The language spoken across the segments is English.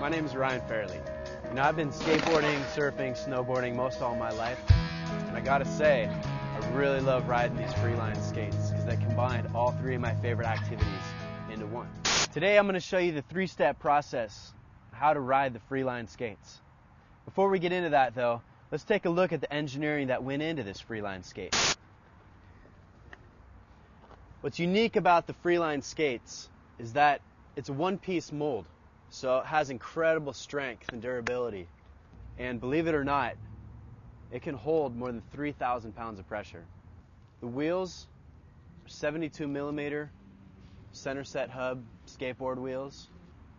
My name is Ryan Fairley. I've been skateboarding, surfing, snowboarding most all my life, and I gotta say, I really love riding these Freeline skates because they combine all three of my favorite activities into one. Today I'm going to show you the three-step process of how to ride the Freeline skates. Before we get into that though, let's take a look at the engineering that went into this Freeline skate. What's unique about the Freeline skates is that it's a one-piece mold, so it has incredible strength and durability. And believe it or not, it can hold more than 3,000 pounds of pressure. The wheels are 72 millimeter center set hub skateboard wheels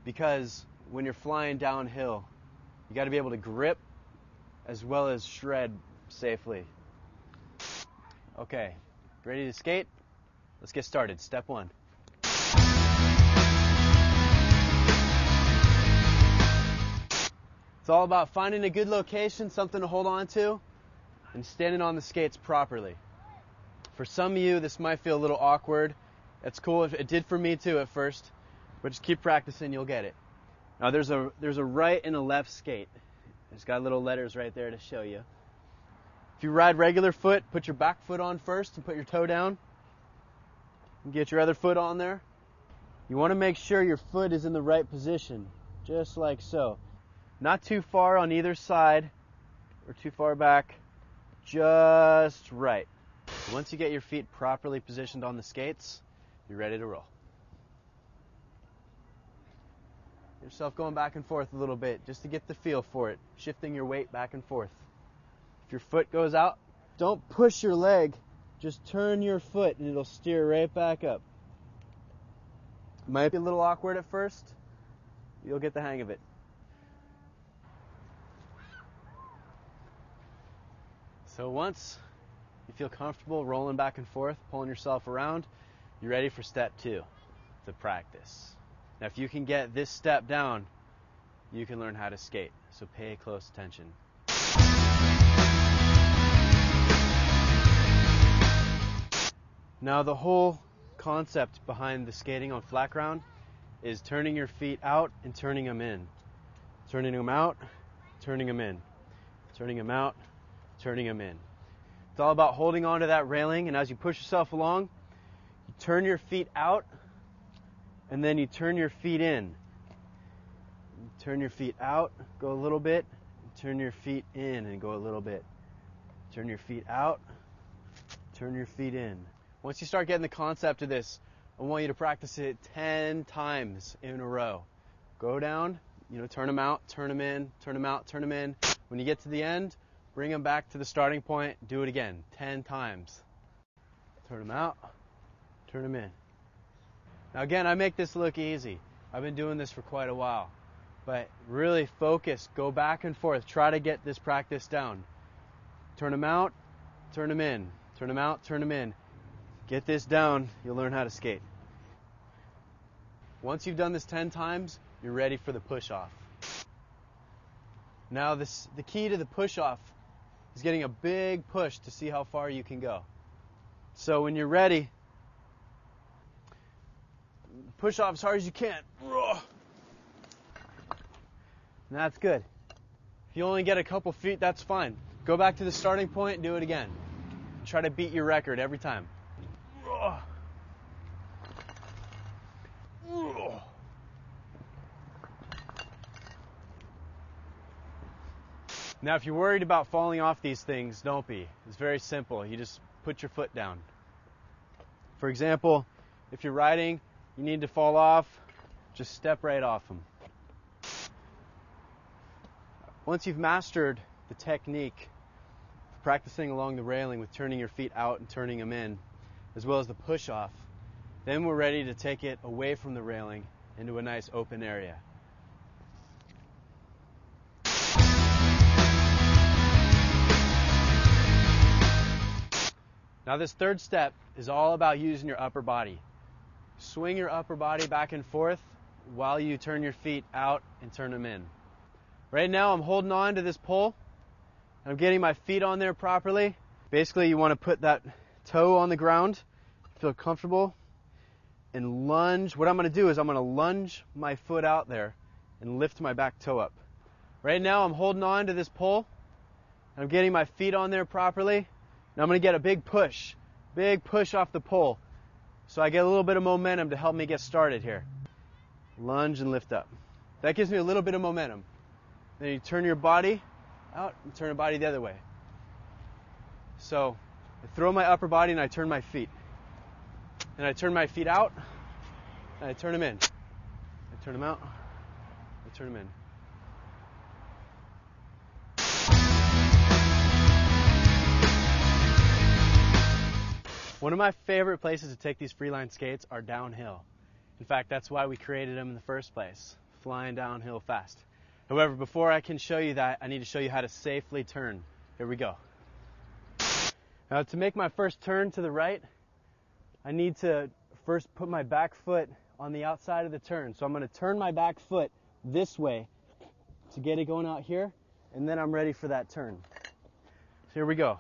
because when you're flying downhill, you got to be able to grip as well as shred safely. Okay, ready to skate? Let's get started. Step one. It's all about finding a good location, something to hold on to, and standing on the skates properly. For some of you, this might feel a little awkward. That's cool. It did for me too at first, but just keep practicing, you'll get it. Now there's a right and a left skate. It's got little letters right there to show you. If you ride regular foot, put your back foot on first and put your toe down. And get your other foot on there. You want to make sure your foot is in the right position, just like so. Not too far on either side or too far back, just right. Once you get your feet properly positioned on the skates, you're ready to roll. Get yourself going back and forth a little bit just to get the feel for it, shifting your weight back and forth. If your foot goes out, don't push your leg, just turn your foot and it'll steer right back up. It might be a little awkward at first, you'll get the hang of it. So once you feel comfortable rolling back and forth, pulling yourself around, you're ready for step two, the practice. Now if you can get this step down, you can learn how to skate, so pay close attention. Now the whole concept behind the skating on flat ground is turning your feet out and turning them in. Turning them out, turning them in. Turning them out, turning them in. It's all about holding on to that railing, and as you push yourself along, you turn your feet out and then you turn your feet in. You turn your feet out, go a little bit, turn your feet in and go a little bit. Turn your feet out, turn your feet in. Once you start getting the concept of this, I want you to practice it 10 times in a row. Go down, turn them out, turn them in, turn them out, turn them in. When you get to the end, bring them back to the starting point, do it again, 10 times. Turn them out, turn them in. Now again, I make this look easy. I've been doing this for quite a while. But really focus, go back and forth, try to get this practice down. Turn them out, turn them in, turn them out, turn them in. Get this down, you'll learn how to skate. Once you've done this 10 times, you're ready for the push-off. Now the key to the push-off is getting a big push to see how far you can go. So when you're ready, push off as hard as you can. And that's good. If you only get a couple feet, that's fine. Go back to the starting point and do it again. Try to beat your record every time. Now if you're worried about falling off these things, don't be. It's very simple. You just put your foot down. For example, if you're riding, you need to fall off, just step right off them. Once you've mastered the technique of practicing along the railing with turning your feet out and turning them in, as well as the push-off, then we're ready to take it away from the railing into a nice open area. Now this third step is all about using your upper body. Swing your upper body back and forth while you turn your feet out and turn them in. Right now I'm holding on to this pole. I'm getting my feet on there properly. Basically you want to put that toe on the ground, feel comfortable, and lunge. What I'm going to do is I'm going to lunge my foot out there and lift my back toe up. Right now I'm holding on to this pole. I'm getting my feet on there properly. And I'm going to get a big push off the pole. So I get a little bit of momentum to help me get started here. Lunge and lift up. That gives me a little bit of momentum. Then you turn your body out and turn the body the other way. So I throw my upper body and I turn my feet. And I turn my feet out and I turn them in. I turn them out, I turn them in. One of my favorite places to take these Freeline skates are downhill. In fact, that's why we created them in the first place, flying downhill fast. However, before I can show you that, I need to show you how to safely turn. Here we go. Now, to make my first turn to the right, I need to first put my back foot on the outside of the turn. So I'm going to turn my back foot this way to get it going out here, and then I'm ready for that turn. So here we go.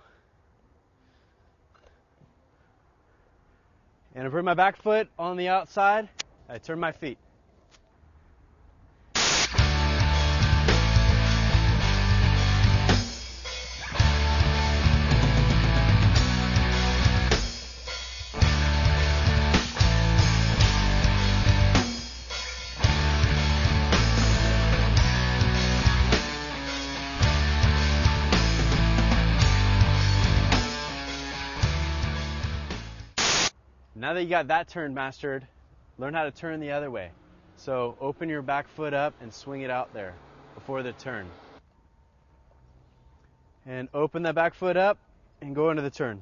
And I put my back foot on the outside, I turn my feet. Now that you got that turn mastered, learn how to turn the other way. So open your back foot up and swing it out there before the turn. And open that back foot up and go into the turn.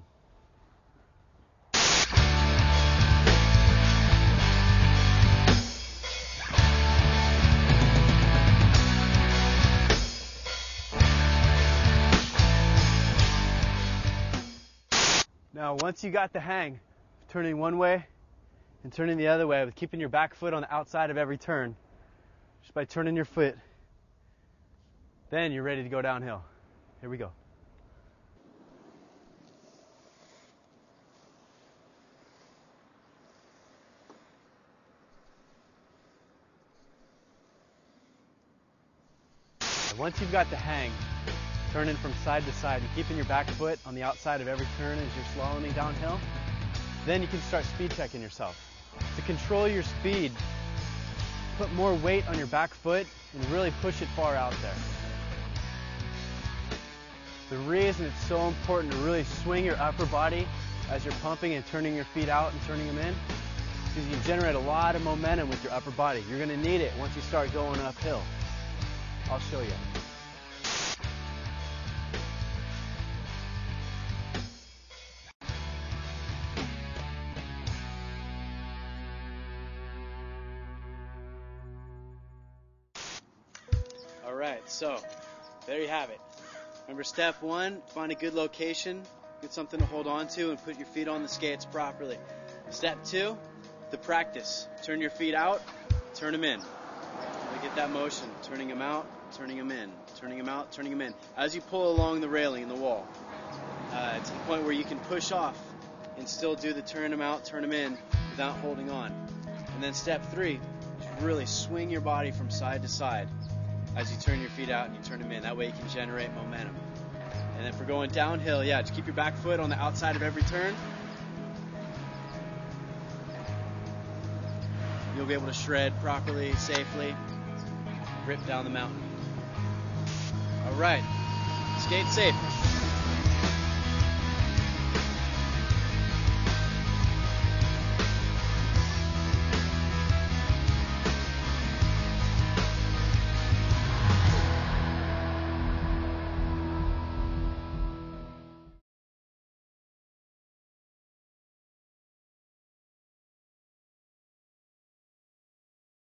Now once you got the hang, turning one way and turning the other way with keeping your back foot on the outside of every turn, just by turning your foot, then you're ready to go downhill. Here we go. And once you've got the hang, turning from side to side and keeping your back foot on the outside of every turn as you're slaloming downhill, then you can start speed checking yourself. To control your speed, put more weight on your back foot and really push it far out there. The reason it's so important to really swing your upper body as you're pumping and turning your feet out and turning them in is because you generate a lot of momentum with your upper body. You're going to need it once you start going uphill. I'll show you. Alright, so there you have it. Remember, step one, find a good location, get something to hold on to, and put your feet on the skates properly. Step two, the practice. Turn your feet out, turn them in. Get that motion, turning them out, turning them in, turning them out, turning them in. As you pull along the railing in the wall, to the point where you can push off and still do the turn them out, turn them in without holding on. And then step three, really swing your body from side to side as you turn your feet out and you turn them in. That way you can generate momentum. And then for going downhill, just keep your back foot on the outside of every turn. You'll be able to shred properly, safely, rip down the mountain. All right, skate safe.